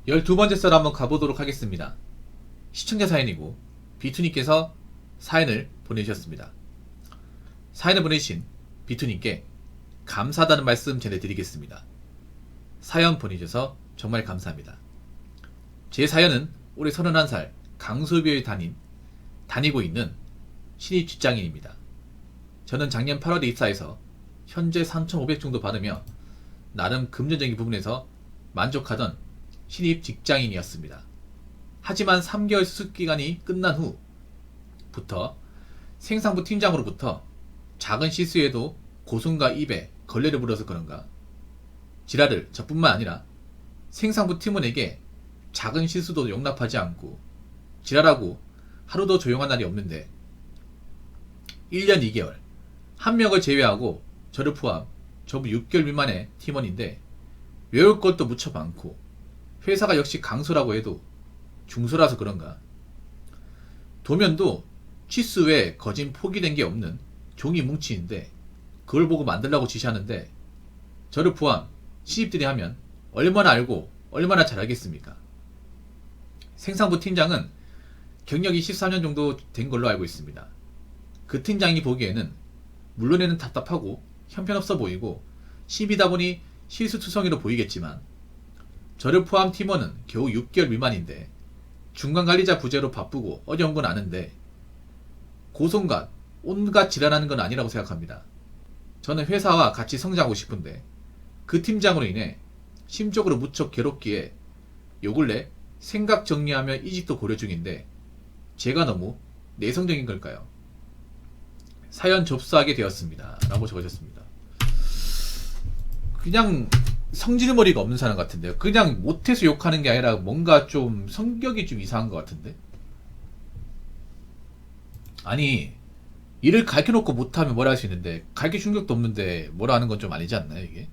12번째 썰 한번 가보도록 하겠습니다. 시청자 사연이고 비투님께서 사연을 보내주셨습니다. 사연을 보내주신 비투님께 감사하다는 말씀 전해드리겠습니다. 사연 보내주셔서 정말 감사합니다. 제 사연은 올해 31살 강소비에 다니고 있는 신입 직장인입니다. 저는 작년 8월에 입사해서 현재 3,500 정도 받으며 나름 금전적인 부분에서 만족하던 신입 직장인이었습니다. 하지만 3개월 수습기간이 끝난 후부터 생산부 팀장으로부터 작은 실수에도 고손과 입에 걸레를 물어서 그런가 지랄을 저뿐만 아니라 생산부 팀원에게 작은 실수도 용납하지 않고 지랄하고 하루도 조용한 날이 없는데 1년 2개월 한 명을 제외하고 저를 포함 전부 6개월 미만의 팀원인데 외울 것도 무척 많고 회사가 역시 강소라고 해도 중소라서 그런가 도면도 치수 외에 거진 포기된 게 없는 종이 뭉치인데 그걸 보고 만들라고 지시하는데 저를 포함 신입들이 하면 얼마나 알고 얼마나 잘하겠습니까? 생산부 팀장은 경력이 13년 정도 된 걸로 알고 있습니다. 그 팀장이 보기에는 물론에는 답답하고 형편없어 보이고 신입이다 보니 실수투성이로 보이겠지만 저를 포함 팀원은 겨우 6개월 미만인데 중간관리자 부재로 바쁘고 어려운 건 아는데 고손과 온갖 지랄하는 건 아니라고 생각합니다. 저는 회사와 같이 성장하고 싶은데 그 팀장으로 인해 심적으로 무척 괴롭기에 요 근래 생각 정리하며 이직도 고려 중인데 제가 너무 내성적인 걸까요? 사연 접수하게 되었습니다. 라고 적으셨습니다. 그냥 성질머리가 없는 사람 같은데요. 그냥 못해서 욕하는 게 아니라 뭔가 좀 성격이 좀 이상한 것 같은데. 아니 일을 가르쳐놓고 못하면 뭐라 할 수 있는데 가르쳐준 적도 없는데 뭐라 하는 건 좀 아니지 않나요 이게?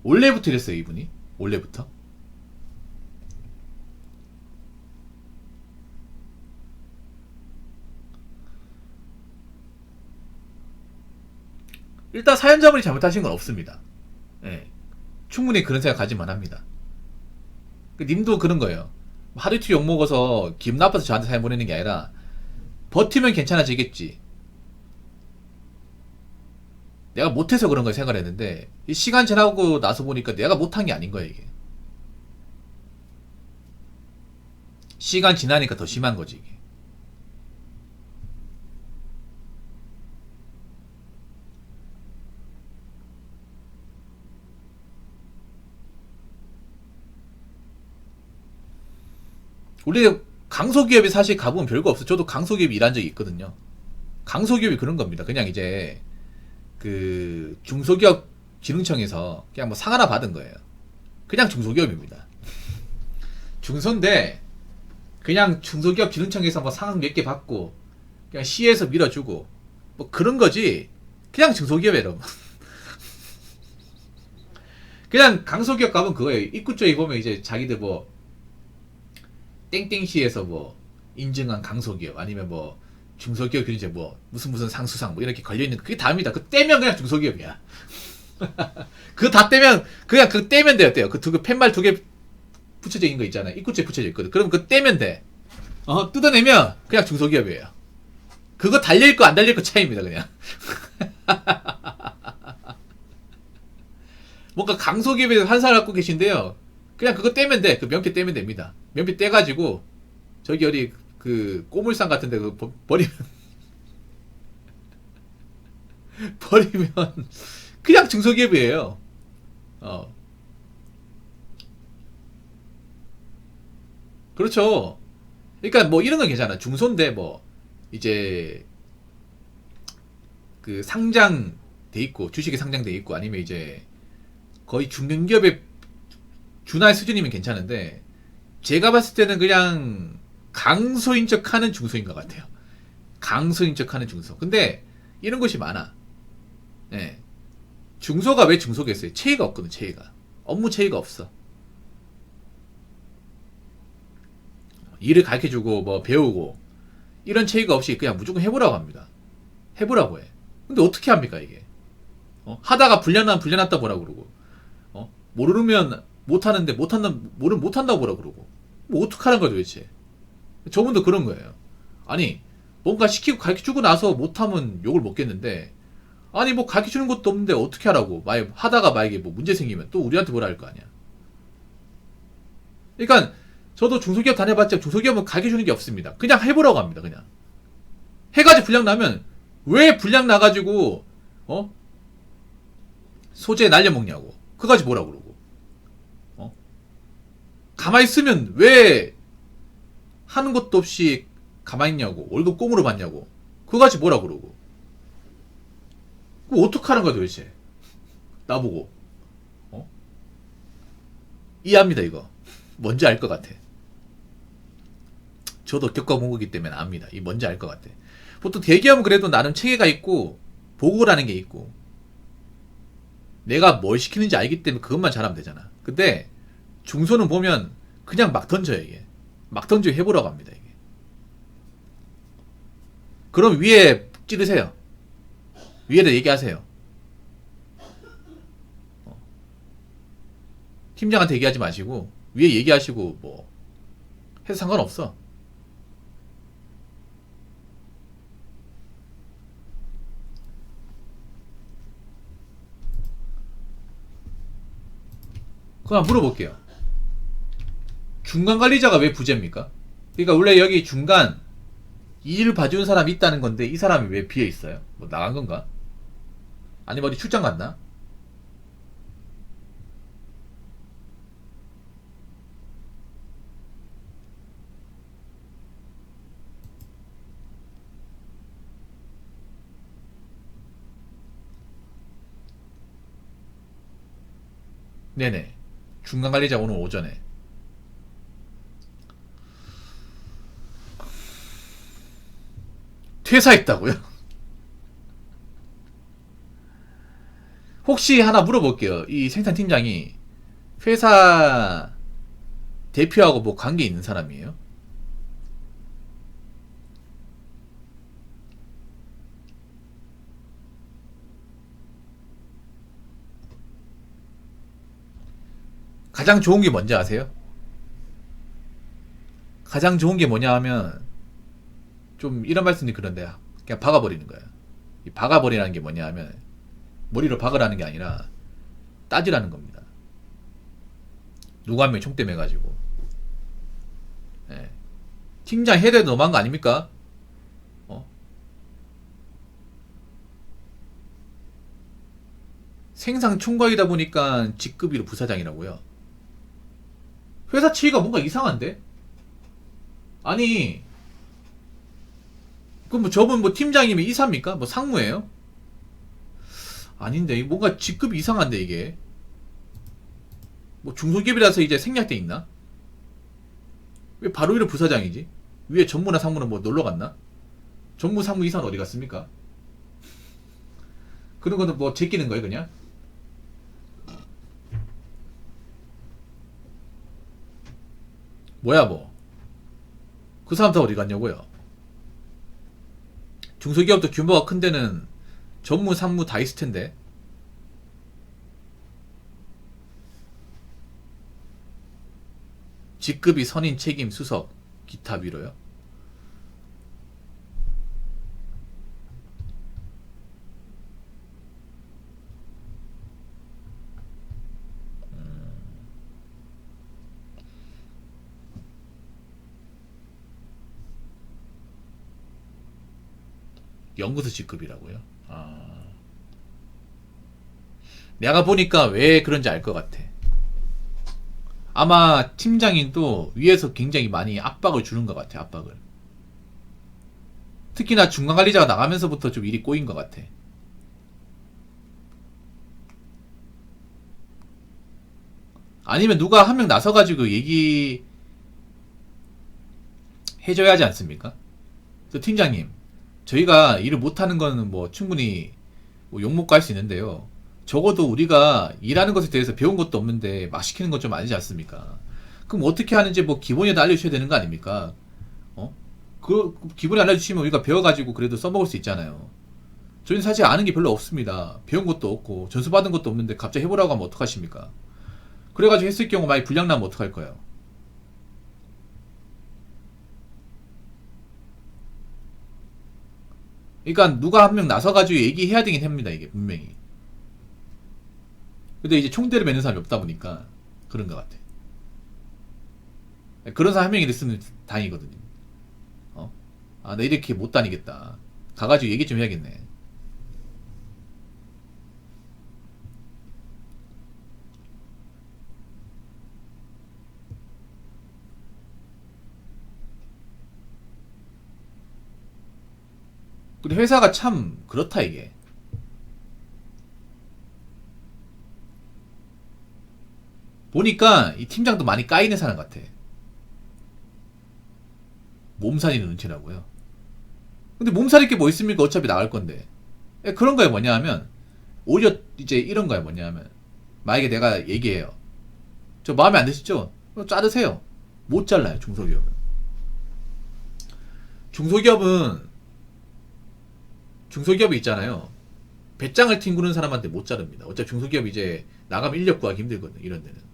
원래부터 이랬어요 이분이? 원래부터? 일단 사연자분이 잘못하신 건 없습니다. 예. 충분히 그런 생각 가질만 합니다. 님도 그런 거예요. 하루 이틀 욕먹어서 기분 나빠서 저한테 사연 보내는 게 아니라 버티면 괜찮아지겠지. 내가 못해서 그런 걸 생각했는데 시간 지나고 나서 보니까 내가 못한 게 아닌 거야 이게. 시간 지나니까 더 심한 거지 이게. 원래 강소기업이 사실 가보면 별거 없어. 저도 강소기업 일한 적이 있거든요. 강소기업이 그런 겁니다. 그냥 이제 그 중소기업 기능청에서 그냥 뭐 상 하나 받은 거예요. 그냥 중소기업입니다. 중소인데 그냥 중소기업 기능청에서 뭐 상 몇 개 받고 그냥 시에서 밀어주고 뭐 그런 거지. 그냥 중소기업이에요 여러분. 그냥 강소기업 가면 그거예요. 입구 쪽에 보면 이제 자기들 뭐 땡땡시에서 뭐 인증한 강소기업 아니면 뭐 중소기업 이제 뭐 무슨 상수상 뭐 이렇게 걸려있는 그게 다입니다. 그 떼면 그냥 중소기업이야. 그거 다 떼면 그냥 그 떼면 돼요. 그 팻말 2개 붙여져 있는 거 있잖아요. 입구쪽에 붙여져 있거든. 그럼 그거 떼면 돼. 뜯어내면 그냥 중소기업이에요. 그거 달릴 거 안 달릴 거 차이입니다 그냥. 뭔가 강소기업에 환상을 갖고 계신데요. 그냥 그거 떼면 돼. 그 명패 떼면 됩니다. 명패 떼가지고 저기 어디 그 꼬물상 같은데 그 버리면 버리면 그냥 중소기업이에요. 그렇죠. 그러니까 뭐 이런 건 괜찮아. 중소인데 뭐 이제 그 상장돼 있고 주식이 상장돼 있고 아니면 이제 거의 중견기업에 준할 수준이면 괜찮은데 제가 봤을 때는 그냥 강소인 척 하는 중소인 것 같아요. 강소인 척 하는 중소. 근데 이런 것이 많아. 네. 중소가 왜 중소겠어요? 체의가 없거든. 체의가. 업무 체의가 없어. 일을 가르쳐주고 뭐 배우고 이런 체의가 없이 그냥 무조건 해보라고 합니다. 해보라고 해. 근데 어떻게 합니까 이게? 하다가 불려놨다 뭐라고 그러고 모르면 못하는데 모르면 못한다고 뭐라 그러고. 뭐 어떡하는 거야 도대체. 저분도 그런 거예요. 아니 뭔가 시키고 가르쳐주고 나서 못하면 욕을 먹겠는데, 아니 뭐 가르쳐주는 것도 없는데 어떻게 하라고. 만약 하다가 만약에 뭐 문제 생기면 또 우리한테 뭐라 할 거 아니야. 그러니까 저도 중소기업 다녀봤자 중소기업은 가르쳐주는 게 없습니다. 그냥 해보라고 합니다. 그냥 해가지고 불량 나면 왜 불량 나가지고 소재 날려먹냐고. 그까지 뭐라 그러고. 가만히 있으면 왜 하는 것도 없이 가만히 있냐고. 월급 꽁으로 받냐고. 그까지 뭐라 그러고. 그거 어떡하는 거야 도대체. 나보고. 이해합니다 이거. 뭔지 알 것 같아. 저도 겪어본 거기 때문에 압니다. 이 뭔지 알 것 같아. 보통 대기업은 그래도 나름 체계가 있고 보고라는 게 있고 내가 뭘 시키는지 알기 때문에 그것만 잘하면 되잖아. 근데 중소는 보면 그냥 막 던져요 이게. 막 던지고 해보라고 합니다 이게. 그럼 위에 찌르세요. 위에다 얘기하세요. 팀장한테 얘기하지 마시고 위에 얘기하시고 뭐 해도 상관없어. 그럼 물어볼게요. 중간 관리자가 왜 부재입니까? 그러니까 원래 여기 중간 일을 봐주는 사람이 있다는 건데 이 사람이 왜 비어 있어요? 뭐 나간 건가? 아니면 어디 출장 갔나? 네네. 중간 관리자 오늘 오전에. 퇴사했다고요? 혹시 하나 물어볼게요. 이 생산팀장이 회사 대표하고 뭐 관계 있는 사람이에요? 가장 좋은 게 뭔지 아세요? 가장 좋은 게 뭐냐 하면 좀 이런 말씀이 그런데 그냥 박아버리는 거예요. 이 박아버리라는 게 뭐냐 하면 머리로 박으라는 게 아니라 따지라는 겁니다. 누구 한 명이 총대 매가지고. 예. 팀장 해야 돼도 너무한 거 아닙니까? 생산 총괄이다 보니까 직급이로 부사장이라고요. 회사 치위가 뭔가 이상한데? 아니, 그럼 뭐 저분 뭐 팀장이면 이사입니까? 뭐 상무예요? 아닌데, 뭔가 직급이 이상한데 이게. 뭐 중소기업이라서 이제 생략돼 있나? 왜 바로 위로 부사장이지? 위에 전무나 상무는 뭐 놀러 갔나? 전무, 상무, 이사는 어디 갔습니까? 그런 거는 뭐 제끼는 거예요 그냥? 뭐야 뭐. 그 사람 다 어디 갔냐고요? 중소기업도 규모가 큰 데는 전무, 상무 다 있을 텐데. 직급이 선임, 책임, 수석, 기타 위로요? 연구소 직급이라고요? 아. 내가 보니까 왜 그런지 알 것 같아. 아마 팀장인도 위에서 굉장히 많이 압박을 주는 것 같아, 압박을. 특히나 중간관리자가 나가면서부터 좀 일이 꼬인 것 같아. 아니면 누가 한 명 나서가지고 얘기해줘야 하지 않습니까? 저 팀장님, 저희가 일을 못하는 거는 뭐 충분히 뭐 욕먹고 할 수 있는데요. 적어도 우리가 일하는 것에 대해서 배운 것도 없는데 막 시키는 건 좀 아니지 않습니까? 그럼 어떻게 하는지 뭐 기본이라도 알려주셔야 되는 거 아닙니까? 그 기본에 알려주시면 우리가 배워가지고 그래도 써먹을 수 있잖아요. 저희는 사실 아는 게 별로 없습니다. 배운 것도 없고 전수받은 것도 없는데 갑자기 해보라고 하면 어떡하십니까? 그래가지고 했을 경우 만약 불량 나면 어떡할 거예요? 그러니까 누가 한 명 나서가지고 얘기해야 되긴 합니다. 이게 분명히. 근데 이제 총대를 매는 사람이 없다 보니까 그런 것 같아. 그런 사람 한 명이 있으면 다행이거든요. 어? 아, 나 이렇게 못 다니겠다. 가가지고 얘기 좀 해야겠네. 근데 회사가 참 그렇다 이게. 보니까 이 팀장도 많이 까이는 사람 같아. 몸살이는 눈치라고요. 근데 몸살일 게 뭐 있습니까? 어차피 나갈 건데. 그런 거에 뭐냐 하면 오히려 이제 이런 거에 뭐냐 하면 만약에 내가 얘기해요. 저 마음에 안 드시죠? 자르세요. 못 잘라요. 중소기업이 있잖아요. 배짱을 튕구는 사람한테 못 자릅니다. 어차피 중소기업 이제 나가면 인력 구하기 힘들거든. 이런 데는.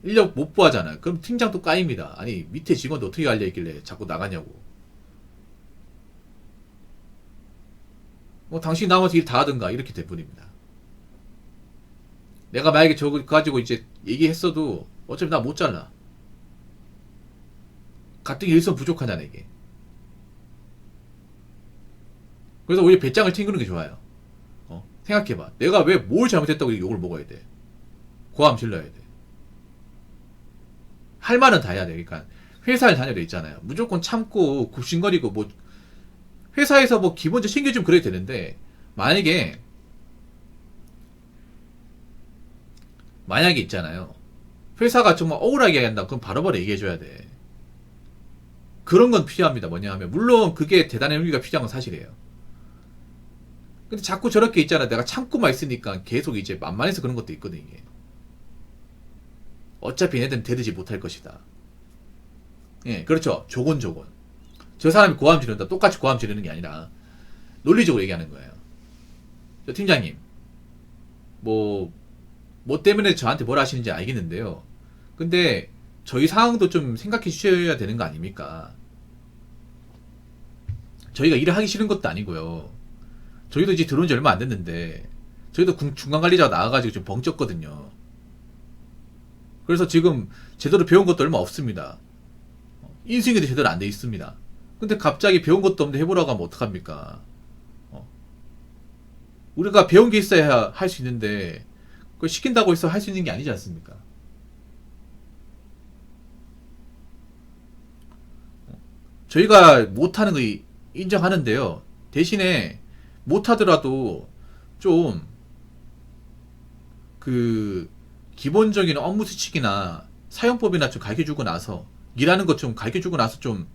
인력 못 구하잖아요. 그럼 팀장도 까입니다. 아니 밑에 직원도 어떻게 알려있길래 자꾸 나가냐고. 당신 나머지 일 다 하든가 이렇게 돼버립니다. 내가 만약에 저거 가지고 이제 얘기했어도 어차피 나 못 잘라. 가뜩 일선 부족하잖아 이게. 그래서 오히려 배짱을 튕기는 게 좋아요. 생각해봐. 내가 왜 뭘 잘못했다고 욕을 먹어야 돼. 고함 질러야 돼. 할 말은 다 해야 돼. 그러니까 회사를 다녀도 있잖아요. 무조건 참고 굽신거리고 뭐 회사에서 뭐 기본적으로 챙겨주면 그래도 되는데 만약에 있잖아요. 회사가 정말 억울하게 한다. 그럼 바로바로 얘기해줘야 돼. 그런 건 필요합니다. 뭐냐 하면 물론 그게 대단한 의미가 필요한 건 사실이에요. 근데 자꾸 저렇게 있잖아. 내가 참고만 있으니까 계속 이제 만만해서 그런 것도 있거든 이게. 어차피 얘네들은 대드지 못할 것이다. 예, 그렇죠. 조곤조곤. 저 사람이 고함 지른다. 똑같이 고함 지르는 게 아니라 논리적으로 얘기하는 거예요. 저 팀장님, 뭐 때문에 저한테 뭘 하시는지 알겠는데요. 근데 저희 상황도 좀 생각해 주셔야 되는 거 아닙니까? 저희가 일을 하기 싫은 것도 아니고요. 저희도 이제 들어온 지 얼마 안 됐는데 저희도 중간관리자가 나와가지고 좀 벙쪘거든요. 그래서 지금 제대로 배운 것도 얼마 없습니다. 인수인계도 제대로 안 돼 있습니다. 근데 갑자기 배운 것도 없는데 해보라고 하면 어떡합니까? 우리가 배운 게 있어야 할 수 있는데 그걸 시킨다고 해서 할 수 있는 게 아니지 않습니까? 저희가 못하는 거 인정하는데요. 대신에 못하더라도 좀 그 기본적인 업무 수칙이나 사용법이나 좀 가르쳐주고 나서 일하는 것 좀 가르쳐주고 나서 좀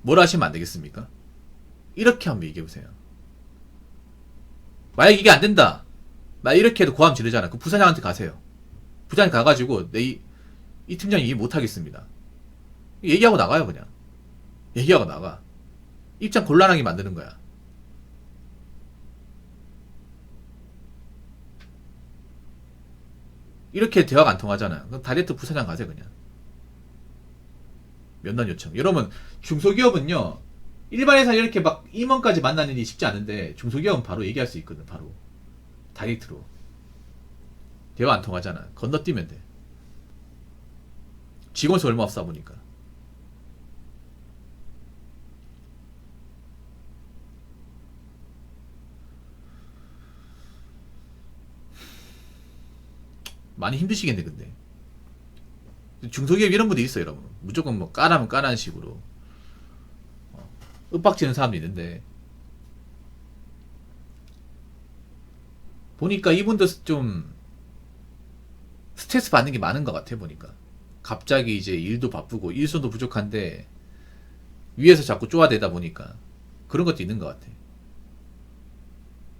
뭐라 하시면 안 되겠습니까? 이렇게 한번 얘기해보세요. 만약 이게 안 된다. 만약 이렇게 해도 고함 지르잖아. 그 부사장한테 가세요. 부사장 가가지고 이 팀장이 이해 못하겠습니다. 얘기하고 나가요 그냥. 얘기하고 나가. 입장 곤란하게 만드는 거야. 이렇게 대화가 안 통하잖아요. 그럼 다이렉트 부사장 가세요 그냥. 면담 요청. 여러분 중소기업은요 일반 회사 이렇게 막 임원까지 만나는 일이 쉽지 않은데 중소기업은 바로 얘기할 수 있거든. 바로 다이렉트로. 대화 안 통하잖아. 건너뛰면 돼. 직원 수 얼마 없어 보니까. 많이 힘드시겠네 근데. 중소기업 이런 분도 있어요 여러분. 무조건 뭐 까라면 까라는 식으로 윽박지는 사람도 있는데 보니까 이분도 좀 스트레스 받는 게 많은 것 같아 보니까. 갑자기 이제 일도 바쁘고 일손도 부족한데 위에서 자꾸 쪼아대다 보니까 그런 것도 있는 것 같아.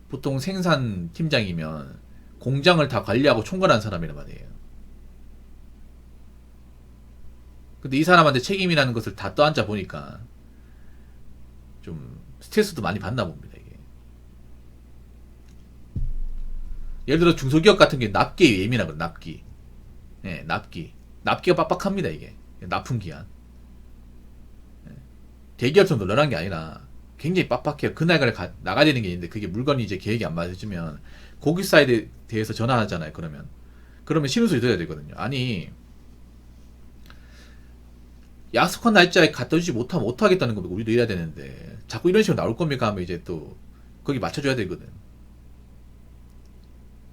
보통 생산 팀장이면 공장을 다 관리하고 총괄하는 사람이란 말이에요. 근데 이 사람한테 책임이라는 것을 다 떠안자 보니까 좀 스트레스도 많이 받나 봅니다 이게. 예를 들어 중소기업 같은 게 납기에 예민하거든. 납기. 예, 납기. 납기가 빡빡합니다. 이게 납품기한. 대기업처럼 널널한 게 아니라 굉장히 빡빡해요. 그날 나가야 되는 게 있는데 그게 물건이 이제 계획이 안 맞으면 고객사에 대해서 전화하잖아요. 그러면 신호수를 드려야 되거든요. 아니 약속한 날짜에 갖다 주지 못하면 어떡하겠다는 겁니까? 우리도 일해야 되는데 자꾸 이런 식으로 나올 겁니까? 하면 이제 또 거기 맞춰줘야 되거든.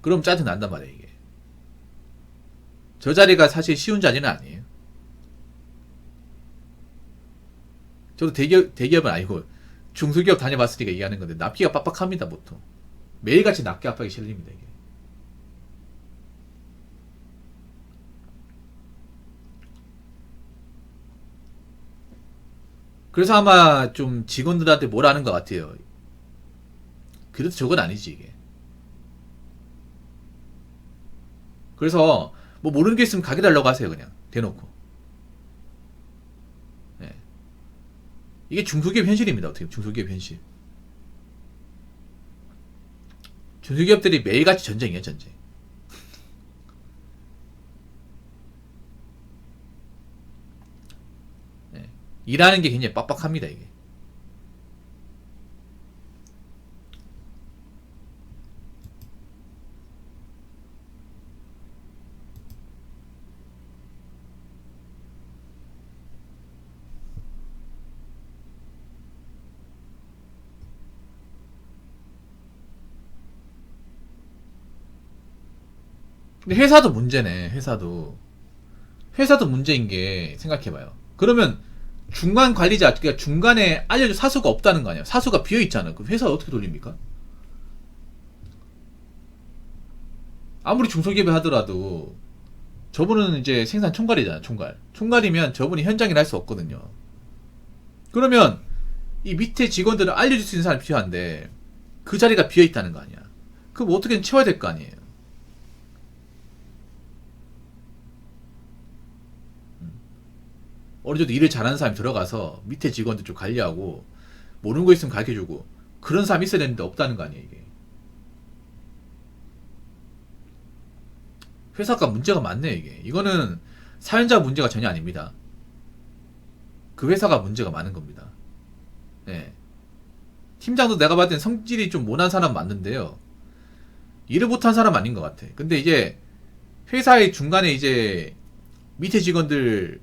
그럼 짜증 난단 말이야 이게. 저 자리가 사실 쉬운 자리는 아니에요. 저도 대기업은 아니고 중소기업 다녀봤으니까 얘기하는 건데 납기가 빡빡합니다 보통. 매일같이 납기 압박이 실립니다 이게. 그래서 아마 좀 직원들한테 뭐라 하는 것 같아요. 그래도 저건 아니지 이게. 그래서 뭐 모르는 게 있으면 가게 달라고 하세요 그냥 대놓고. 예. 이게 중소기업 현실입니다. 어떻게 중소기업 현실. 중소기업들이 매일같이 전쟁이에요 전쟁. 예. 일하는 게 굉장히 빡빡합니다 이게. 근데 회사도 문제네. 회사도 문제인 게 생각해봐요. 그러면 중간 관리자, 그러니까 중간에 알려줄 사수가 없다는 거 아니야? 사수가 비어 있잖아. 그 회사 어떻게 돌립니까? 아무리 중소기업에 하더라도 저분은 이제 생산 총괄이잖아. 총괄이면 저분이 현장 일 할 수 없거든요. 그러면 이 밑에 직원들을 알려줄 수 있는 사람이 필요한데 그 자리가 비어 있다는 거 아니야? 그럼 어떻게든 채워야 될 거 아니에요? 어느 정도 일을 잘하는 사람이 들어가서 밑에 직원들 좀 관리하고 모르는 거 있으면 가르쳐주고 그런 사람이 있어야 되는데 없다는 거 아니에요 이게. 회사가 문제가 많네 이게. 이거는 사연자 문제가 전혀 아닙니다. 그 회사가 문제가 많은 겁니다. 예. 팀장도 내가 봤을 땐 성질이 좀 모난 사람 맞는데요. 일을 못한 사람 아닌 것 같아. 근데 이제 회사의 중간에 이제 밑에 직원들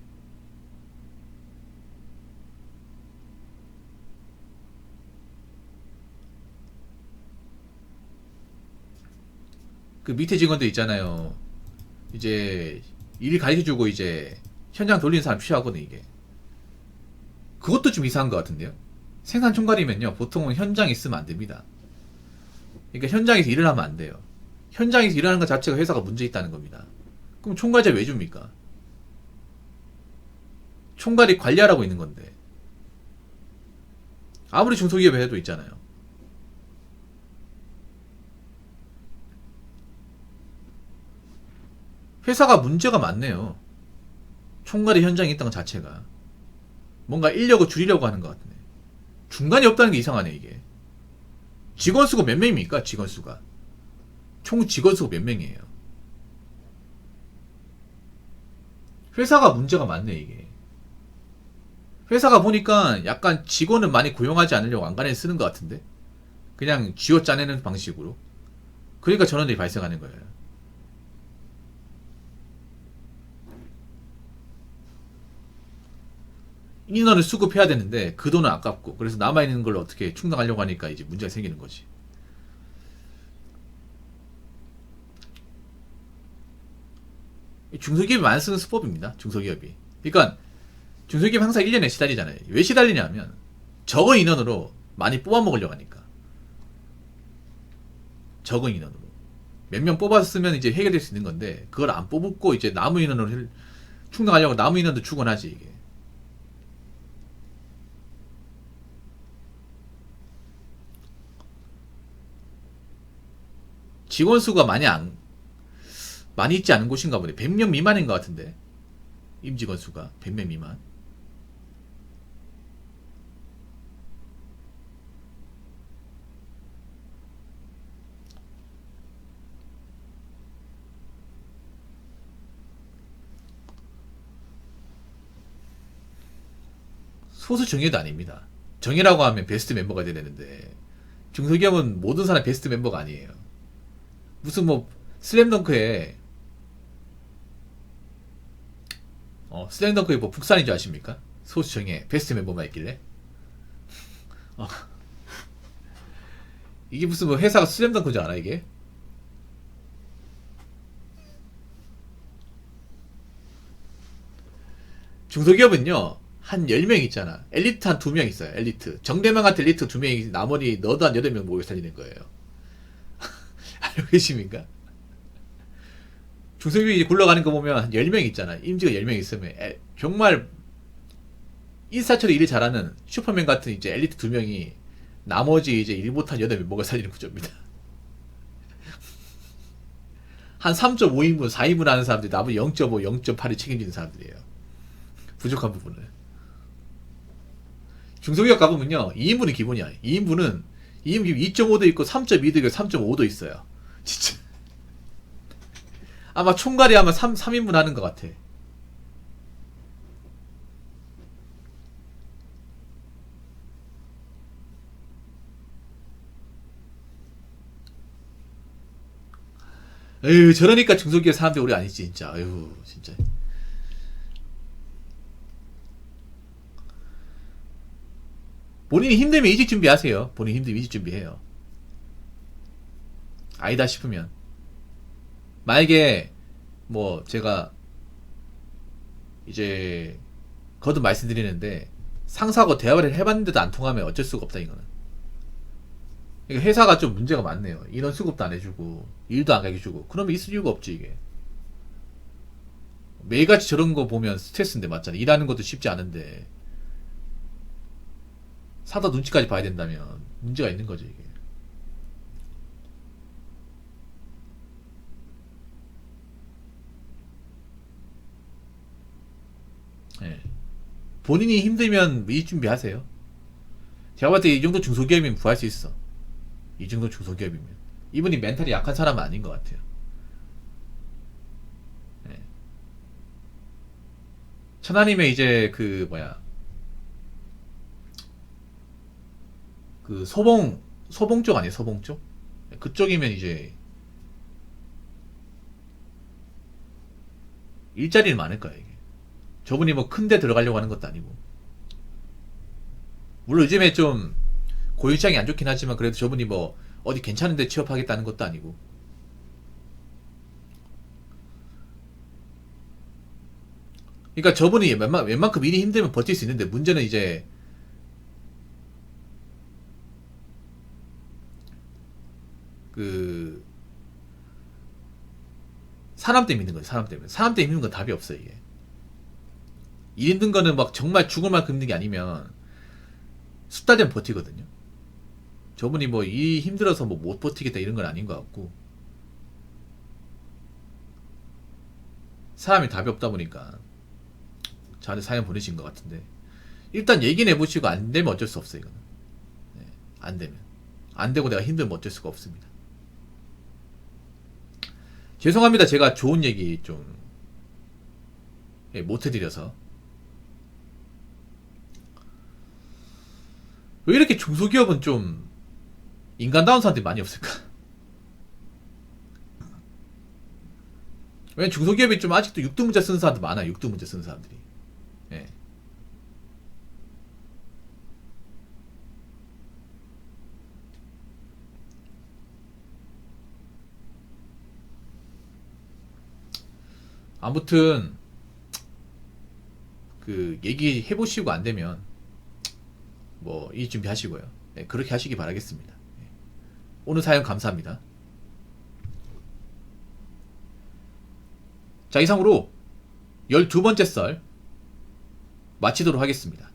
그 밑에 직원들 있잖아요. 이제 일 가르쳐주고 이제 현장 돌리는 사람 필요하거든 이게. 그것도 좀 이상한 것 같은데요. 생산 총괄이면요 보통은 현장에 있으면 안 됩니다. 그러니까 현장에서 일을 하면 안 돼요. 현장에서 일하는 것 자체가 회사가 문제 있다는 겁니다. 그럼 총괄자 왜 줍니까? 총괄이 관리하라고 있는 건데. 아무리 중소기업에 해도 있잖아요. 회사가 문제가 많네요. 총괄이 현장에 있다는 것 자체가. 뭔가 인력을 줄이려고 하는 것 같네. 중간이 없다는 게 이상하네 이게. 직원 수가 몇 명입니까? 직원 수가. 총 직원 수가 몇 명이에요? 회사가 문제가 많네 이게. 회사가 보니까 약간 직원을 많이 고용하지 않으려고 안간에 쓰는 것 같은데 그냥 쥐어 짜내는 방식으로. 그러니까 전원들이 발생하는 거예요. 인원을 수급해야 되는데 그 돈은 아깝고 그래서 남아있는 걸 어떻게 충당하려고 하니까 이제 문제가 생기는 거지. 중소기업이 많이 쓰는 수법입니다. 중소기업이. 그러니까 중소기업이 항상 1년에 시달리잖아요. 왜 시달리냐면 적은 인원으로 많이 뽑아먹으려고 하니까. 적은 인원으로. 몇 명 뽑았으면 이제 해결될 수 있는 건데 그걸 안 뽑고 이제 남은 인원으로 충당하려고 남은 인원도 축원하지 이게. 직원 수가 많이 있지 않은 곳인가 보네. 100명 미만인 것 같은데. 임직원 수가 100명 미만. 소수 정예도 아닙니다. 정예라고 하면 베스트 멤버가 돼야 되는데 중소기업은 모든 사람 베스트 멤버가 아니에요. 무슨 뭐 슬램덩크에 슬램덩크에 뭐 북산인 줄 아십니까? 소수 정예 베스트 멤버만 있길래 어. 이게 무슨 뭐 회사가 슬램덩크인 줄 알아 이게? 중소기업은요 한 10명 있잖아. 엘리트 한 2명 있어요. 엘리트 정대만 같은 엘리트 2명이 나머지 너도 한 8명 모여 살리는 거예요. 알고 계십니까? 중소기업이 굴러가는 거 보면 한 10명 있잖아. 임직원 10명 있으면 정말 인사처리 일을 잘하는 슈퍼맨 같은 이제 엘리트 2명이 나머지 이제 일 못한 8명을 살리는 구조입니다. 한 3.5인분, 4인분 하는 사람들이 나머지 0.5, 0.8을 책임지는 사람들이에요. 부족한 부분을. 중소기업 가보면요, 2인분이 기본이야. 2인분 2.5도 있고, 3.2도 있고, 3.5도 있어요. 진짜. 아마 총괄이 아마 3인분 하는 것 같아. 에휴, 저러니까 중소기업 사람들이 우리 아니지, 진짜. 에휴, 진짜. 본인이 힘들면 이직 준비하세요. 본인이 힘들면 이직 준비해요. 아니다 싶으면. 만약에, 뭐, 제가, 이제, 거듭 말씀드리는데, 상사하고 대화를 해봤는데도 안 통하면 어쩔 수가 없다, 이거는. 그러니까 회사가 좀 문제가 많네요. 인원 수급도 안 해주고, 일도 안 가르쳐주고, 그러면 있을 이유가 없지, 이게. 매일같이 저런 거 보면 스트레스인데, 맞잖아. 일하는 것도 쉽지 않은데, 사다 눈치까지 봐야 된다면, 문제가 있는 거죠, 이게. 예. 본인이 힘들면 이직 준비하세요. 제가 봤을 때 이 정도 중소기업이면 구할 수 있어. 이 정도 중소기업이면. 이분이 멘탈이 약한 사람은 아닌 것 같아요. 예. 천하님의 이제 그 뭐야 그 소봉 쪽 아니에요? 소봉 쪽? 그쪽이면 이제 일자리는 많을 거야 이게. 저분이 뭐 큰데 들어가려고 하는 것도 아니고. 물론 요즘에 좀 고용시장이 안 좋긴 하지만 그래도 저분이 뭐 어디 괜찮은데 취업하겠다는 것도 아니고. 그러니까 저분이 웬만큼 일이 힘들면 버틸 수 있는데 문제는 이제 그 사람 때문에 힘든 거죠. 사람 때문에. 사람 때문에 힘든 건 답이 없어 이게. 일 힘든 거는 막 정말 죽을 만큼 힘든 게 아니면 숫달 되면 버티거든요. 저분이 뭐 이 힘들어서 뭐 못 버티겠다 이런 건 아닌 것 같고 사람이 답이 없다 보니까 저한테 사연 보내신 것 같은데 일단 얘기는 해보시고 안 되면 어쩔 수 없어 이거는. 네, 안 되면 안 되고 내가 힘들면 어쩔 수가 없습니다. 죄송합니다. 제가 좋은 얘기 좀 못 해드려서. 왜 이렇게 중소기업은 좀 인간다운 사람들이 많이 없을까? 왜냐면 중소기업이 좀 아직도 육두문자 쓰는 사람들 많아요. 육두문자 쓰는 사람들이. 예. 아무튼 그 얘기해 보시고 안 되면 뭐 이 준비하시고요. 네, 그렇게 하시기 바라겠습니다. 네. 오늘 사연 감사합니다. 자, 이상으로 12번째 썰 마치도록 하겠습니다.